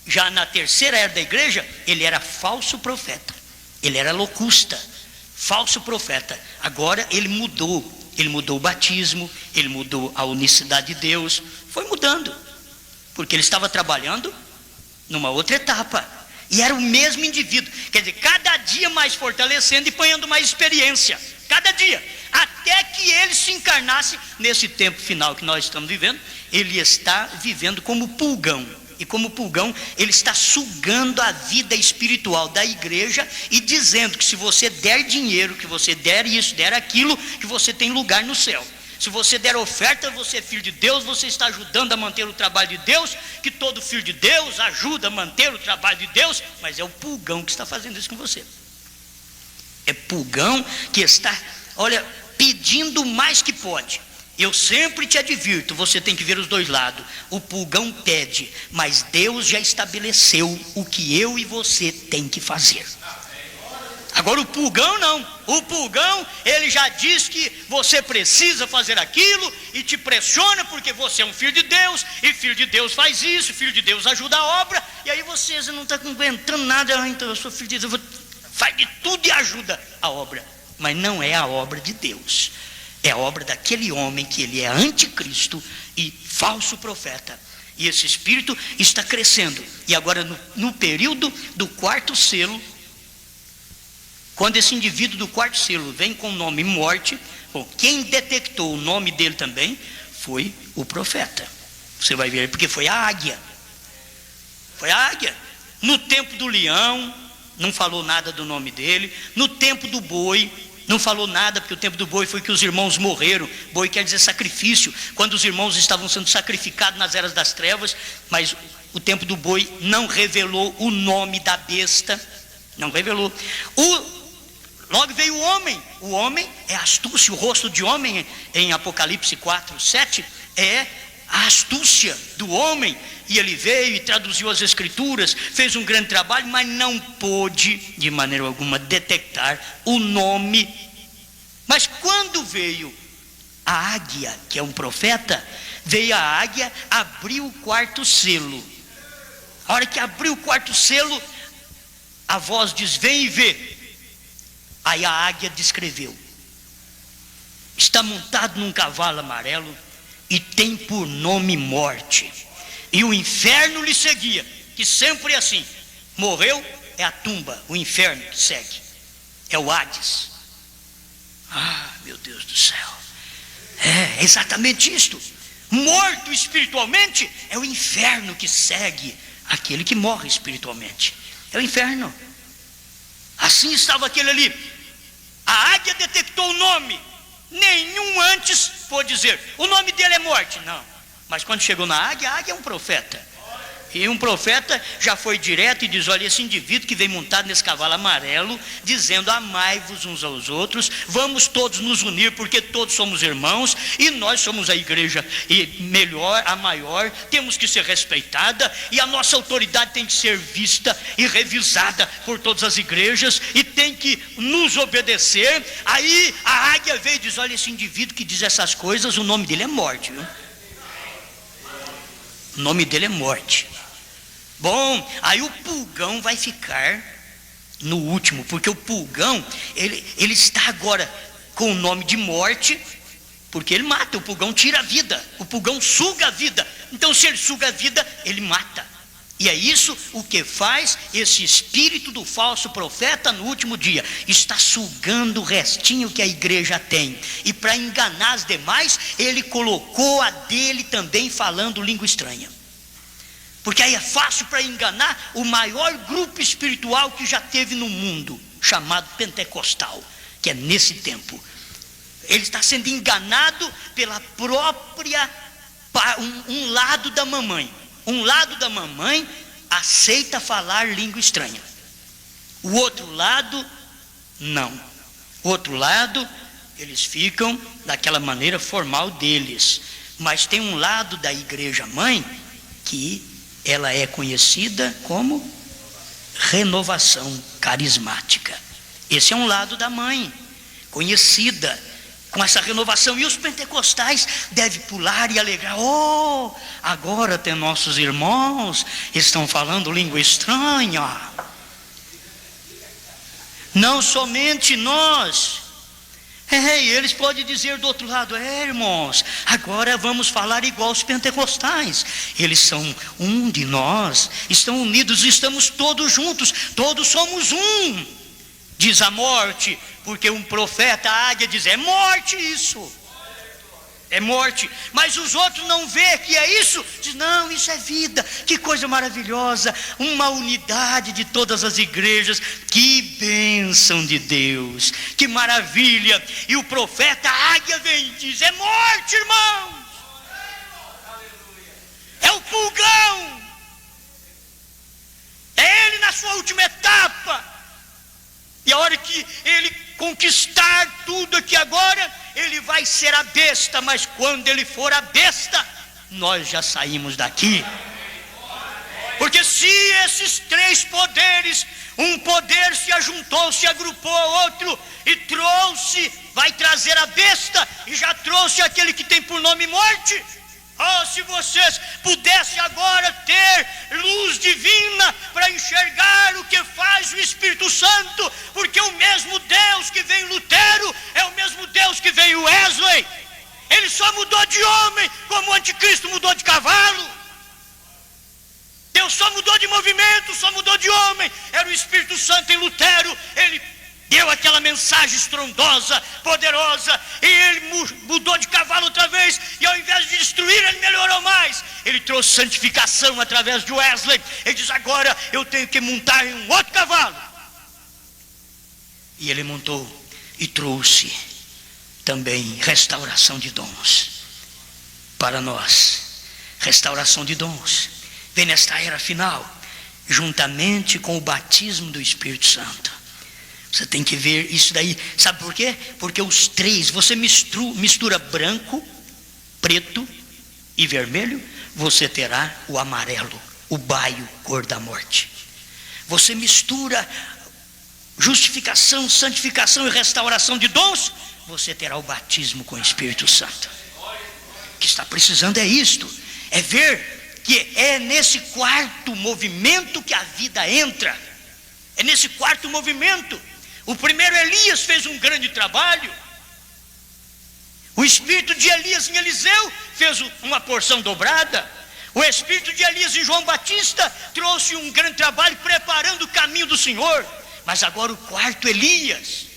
já na terceira era da igreja, ele era falso profeta. Ele era locusta, falso profeta. Agora ele mudou o batismo, ele mudou a unicidade de Deus, foi mudando, porque ele estava trabalhando numa outra etapa. E era o mesmo indivíduo, quer dizer, cada dia mais fortalecendo e ganhando mais experiência, cada dia, até que ele se encarnasse nesse tempo final que nós estamos vivendo. Ele está vivendo como pulgão, e como pulgão ele está sugando a vida espiritual da igreja e dizendo que se você der dinheiro, que você der isso, der aquilo, que você tem lugar no céu. Se você der oferta, você é filho de Deus, você está ajudando a manter o trabalho de Deus, que todo filho de Deus ajuda a manter o trabalho de Deus, mas é o pulgão que está fazendo isso com você. É pulgão que está, olha, pedindo mais que pode. Eu sempre te advirto, você tem que ver os dois lados. O pulgão pede, mas Deus já estabeleceu o que eu e você tem que fazer. Agora o pulgão não. O pulgão, ele já diz que você precisa fazer aquilo e te pressiona porque você é um filho de Deus, e filho de Deus faz isso, filho de Deus ajuda a obra, e aí você não está aguentando nada. Então eu sou filho de Deus, faz de tudo e ajuda a obra. Mas não é a obra de Deus. É a obra daquele homem que ele é anticristo e falso profeta. E esse espírito está crescendo. E agora no período do quarto selo, quando esse indivíduo do quarto selo vem com o nome morte, bom, quem detectou o nome dele também foi o profeta. Você vai ver, porque foi a águia. Foi a águia. No tempo do leão, não falou nada do nome dele. No tempo do boi, não falou nada, porque o tempo do boi foi que os irmãos morreram. Boi quer dizer sacrifício, quando os irmãos estavam sendo sacrificados nas eras das trevas. Mas o tempo do boi não revelou o nome da besta. Não revelou. Logo veio o homem. O homem é astúcia. O rosto de homem em Apocalipse 4, 7 é a astúcia do homem. E ele veio e traduziu as escrituras, fez um grande trabalho, mas não pôde de maneira alguma detectar o nome. Mas quando veio a águia, que é um profeta, veio a águia, abriu o quarto selo. A hora que abriu o quarto selo, a voz diz: vem e vê. Aí a águia descreveu: está montado num cavalo amarelo e tem por nome morte, e o inferno lhe seguia, que sempre é assim. Morreu, é a tumba, o inferno que segue, é o Hades. Ah, meu Deus do céu, é exatamente isto. Morto espiritualmente, é o inferno que segue aquele que morre espiritualmente, é o inferno. Assim estava aquele ali. A águia detectou o nome. Nenhum antes pôde dizer, o nome dele é morte. Não, mas quando chegou na águia, a águia é um profeta. E um profeta já foi direto e diz: olha, esse indivíduo que vem montado nesse cavalo amarelo, dizendo: amai-vos uns aos outros, vamos todos nos unir, porque todos somos irmãos, e nós somos a igreja e melhor, a maior, temos que ser respeitada, e a nossa autoridade tem que ser vista e revisada por todas as igrejas, e tem que nos obedecer. Aí a águia veio e diz: olha, esse indivíduo que diz essas coisas, o nome dele é morte, viu? O nome dele é morte. Bom, aí o pulgão vai ficar no último, porque o pulgão, ele está agora com o nome de morte, porque ele mata. O pulgão tira a vida, o pulgão suga a vida. Então se ele suga a vida, ele mata. E é isso o que faz esse espírito do falso profeta no último dia. Está sugando o restinho que a igreja tem. E para enganar as demais, ele colocou a dele também falando língua estranha. Porque aí é fácil para enganar o maior grupo espiritual que já teve no mundo, chamado pentecostal, que é nesse tempo. Ele está sendo enganado pela própria, um lado da mamãe. Um lado da mamãe aceita falar língua estranha. O outro lado, não. O outro lado, eles ficam daquela maneira formal deles. Mas tem um lado da igreja mãe que ela é conhecida como renovação carismática. Esse é um lado da mãe, conhecida com essa renovação. E os pentecostais devem pular e alegrar: oh, agora tem nossos irmãos, estão falando língua estranha. Não somente nós. Eles podem dizer do outro lado: irmãos, agora vamos falar igual os pentecostais. Eles são um de nós, estão unidos, estamos todos juntos, todos somos um. Diz a morte, porque um profeta, a águia, diz: é morte isso, é morte. Mas os outros não vê que é isso, diz: não, isso é vida. Que coisa maravilhosa, uma unidade de todas as igrejas, que bênção de Deus, que maravilha. E o profeta, a águia, vem e diz: é morte, irmãos, é o pulgão, é ele na sua última etapa. E a hora que ele conquistar tudo aqui agora, ele vai ser a besta, mas quando ele for a besta, nós já saímos daqui. Porque se esses três poderes, um poder se ajuntou, se agrupou a outro e trouxe, vai trazer a besta, e já trouxe aquele que tem por nome morte. Oh, se vocês pudessem agora ter luz divina para enxergar o que faz o Espírito Santo, porque o mesmo Deus que veio Lutero é o mesmo Deus que veio Wesley. Ele só mudou de homem, como o anticristo mudou de cavalo. Deus só mudou de movimento, só mudou de homem. Era o Espírito Santo em Lutero. Ele deu aquela mensagem estrondosa, poderosa, e ele mudou de cavalo outra vez, e ao invés de destruir, ele melhorou mais. Ele trouxe santificação através de Wesley. Ele diz: agora eu tenho que montar em um outro cavalo. E ele montou e trouxe também restauração de dons para nós. Restauração de dons vem nesta era final, juntamente com o batismo do Espírito Santo. Você tem que ver isso daí. Sabe por quê? Porque os três, você mistura branco, preto e vermelho, você terá o amarelo, o baio, cor da morte. Você mistura justificação, santificação e restauração de dons, você terá o batismo com o Espírito Santo. O que está precisando é isto, é ver que é nesse quarto movimento que a vida entra. É nesse quarto movimento. O primeiro Elias fez um grande trabalho. O espírito de Elias em Eliseu fez uma porção dobrada. O espírito de Elias em João Batista trouxe um grande trabalho preparando o caminho do Senhor. Mas agora o quarto Elias,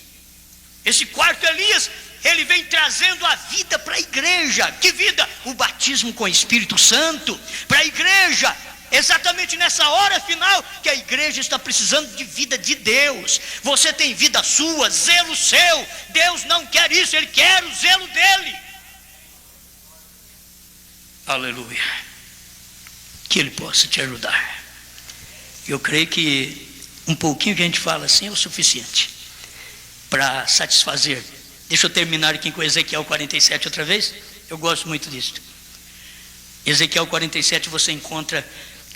esse quarto Elias, ele vem trazendo a vida para a igreja. Que vida? O batismo com o Espírito Santo para a igreja. Exatamente nessa hora final que a igreja está precisando de vida de Deus. Você tem vida sua, zelo seu. Deus não quer isso, Ele quer o zelo dEle. Aleluia. Que Ele possa te ajudar. Eu creio que um pouquinho que a gente fala assim é o suficiente para satisfazer. Deixa eu terminar aqui com Ezequiel 47 outra vez. Eu gosto muito disso. Ezequiel 47 você encontra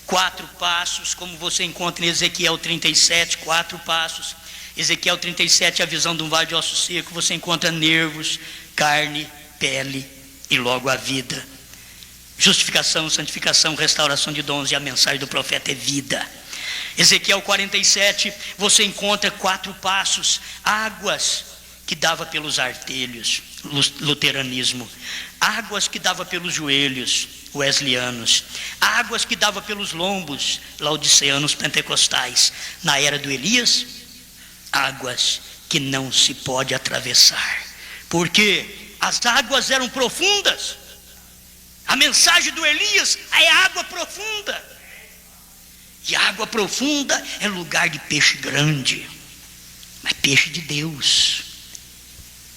4 passos, como você encontra em Ezequiel 37, 4 passos. Ezequiel 37 é a visão de um vale de ossos secos. Você encontra nervos, carne, pele e logo a vida. Justificação, santificação, restauração de dons, e a mensagem do profeta é vida. Ezequiel 47, você encontra 4 passos, águas que dava pelos artelhos, luteranismo, águas que dava pelos joelhos, wesleyanos, águas que dava pelos lombos, laodiceanos, pentecostais. Na era do Elias, águas que não se pode atravessar, porque as águas eram profundas. A mensagem do Elias é água profunda. E água profunda é lugar de peixe grande, mas peixe de Deus.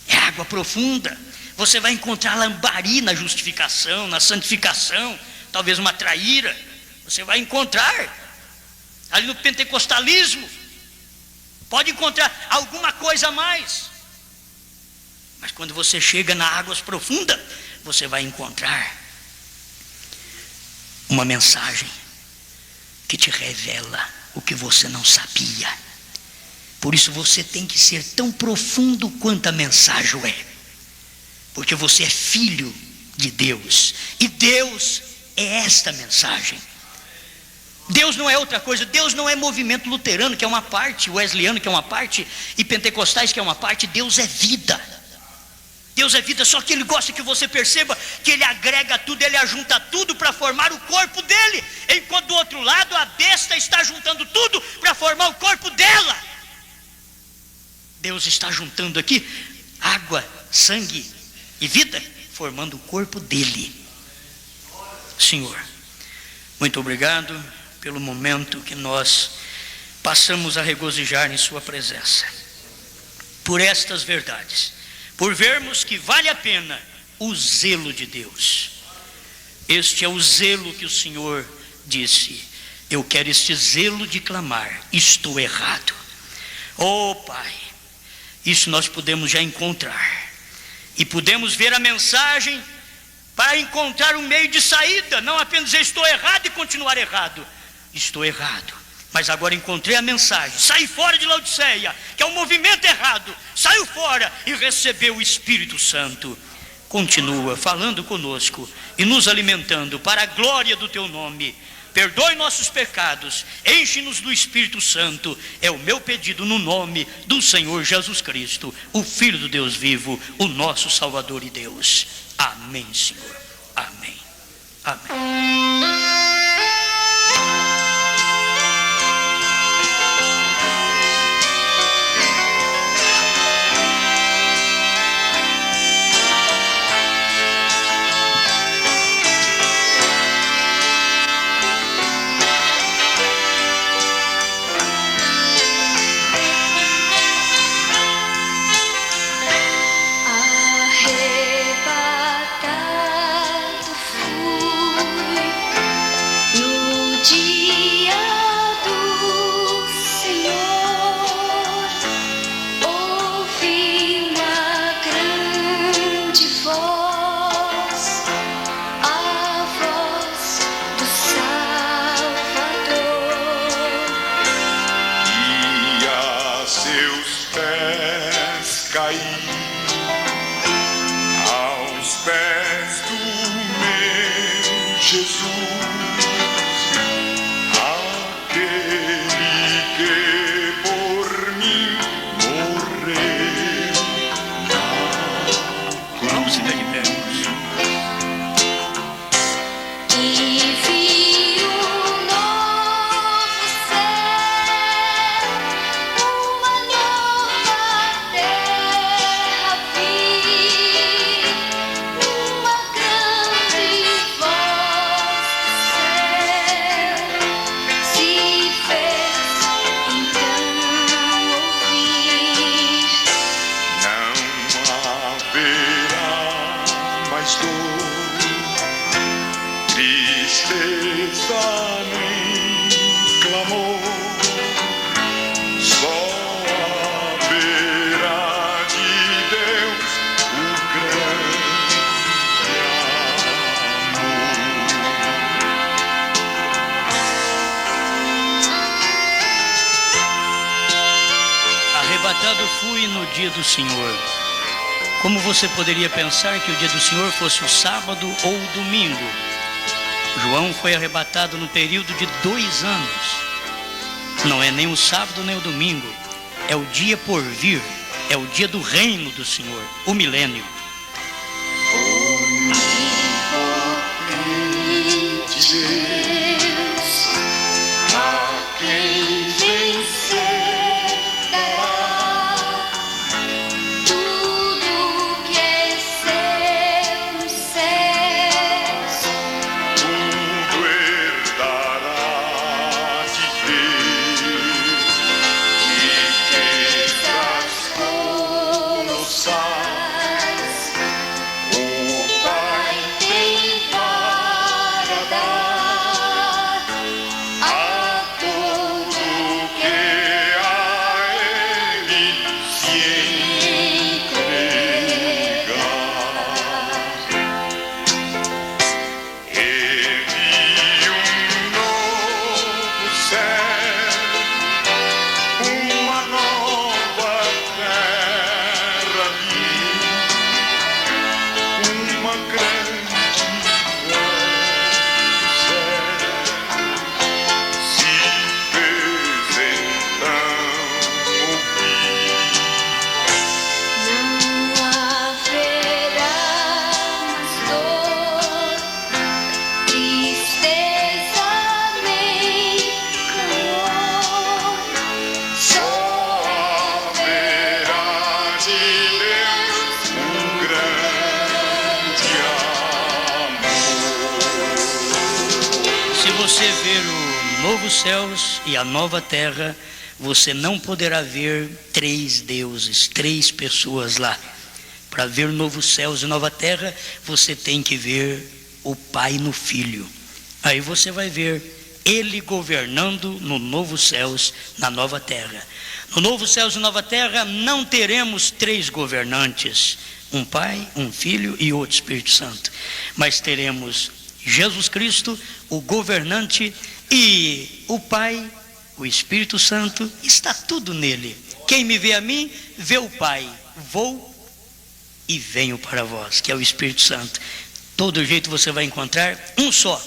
É água profunda. Você vai encontrar lambari na justificação, na santificação, talvez uma traíra. Você vai encontrar ali no pentecostalismo. Pode encontrar alguma coisa a mais. Mas quando você chega nas águas profundas, você vai encontrar uma mensagem que te revela o que você não sabia. Por isso você tem que ser tão profundo quanto a mensagem é. Porque você é filho de Deus. E Deus é esta mensagem. Deus não é outra coisa. Deus não é movimento luterano, que é uma parte, wesleyano, que é uma parte, e pentecostais, que é uma parte. Deus é vida. Deus é vida, só que Ele gosta que você perceba que Ele agrega tudo, Ele ajunta tudo para formar o corpo dEle. Enquanto do outro lado a besta está juntando tudo para formar o corpo dela. Deus está juntando aqui água, sangue e vida, formando o corpo dEle. Senhor, muito obrigado pelo momento que nós passamos a regozijar em Sua presença. Por estas verdades, por vermos que vale a pena o zelo de Deus. Este é o zelo que o Senhor disse: eu quero este zelo de clamar, estou errado. Oh Pai, isso nós podemos já encontrar. E pudemos ver a mensagem para encontrar um meio de saída, não apenas dizer estou errado e continuar errado. Estou errado, mas agora encontrei a mensagem: sai fora de Laodiceia, que é um movimento errado. Saiu fora e recebeu o Espírito Santo. Continua falando conosco e nos alimentando para a glória do teu nome. Perdoe nossos pecados, enche-nos do Espírito Santo. É o meu pedido no nome do Senhor Jesus Cristo, o Filho do Deus vivo, o nosso Salvador e Deus. Amém, Senhor. Amém. Amém. Arrebatado fui no dia do Senhor, ouvi uma grande voz, a voz do Salvador. E a seus pés caí, aos pés do meu Jesus, aquele que por mim morreu na Vamos ficar de pé. E vi um novo céu, uma nova terra vi, uma grande voz do céu se fez então ouvir. não haverá mais dor, tristeza nem clamor, só haverá de Deus o grande Arrebatado fui no dia do Senhor. Como você poderia pensar que o dia do Senhor fosse o sábado ou o domingo? João foi arrebatado no período de 2 anos. Não é nem o sábado nem o domingo. É o dia por vir. É o dia do reino do Senhor, o milênio. Deus, a quem vencer dará tudo que é seu nos céus. tudo herdará de Deus, riquezas colossais. O Pai Tem para dar a todo que a Ele se entregar. Ele um novo céu, uma nova terra viu, uma grande voz do céu se fez então ouvir. Não haverá mais dor, tristeza nem clamor, só Haverá de Deus um grande amor. Se você ver o novo céus e a nova terra, você não poderá ver 3 deuses, 3 pessoas lá. Para ver novos céus e nova terra, você tem que ver o Pai no Filho. Aí você vai ver Ele governando no novo céus, na nova terra. No novo céus e nova terra não teremos 3 governantes, um Pai, um Filho e outro Espírito Santo. Mas teremos Jesus Cristo, o governante, e o Pai, o Espírito Santo, está tudo nele. Quem me vê a mim, vê o Pai. Vou e venho para vós, que é o Espírito Santo. Todo jeito você vai encontrar um só.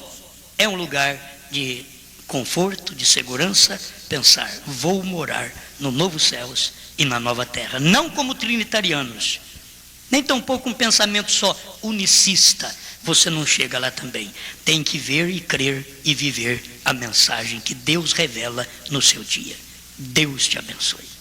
É um lugar de conforto, de segurança, pensar, vou morar no novo céus e na nova terra. Não como trinitarianos, nem tampouco um pensamento só unicista. Você não chega lá também. Tem que ver e crer e viver a mensagem que Deus revela no seu dia. Deus te abençoe.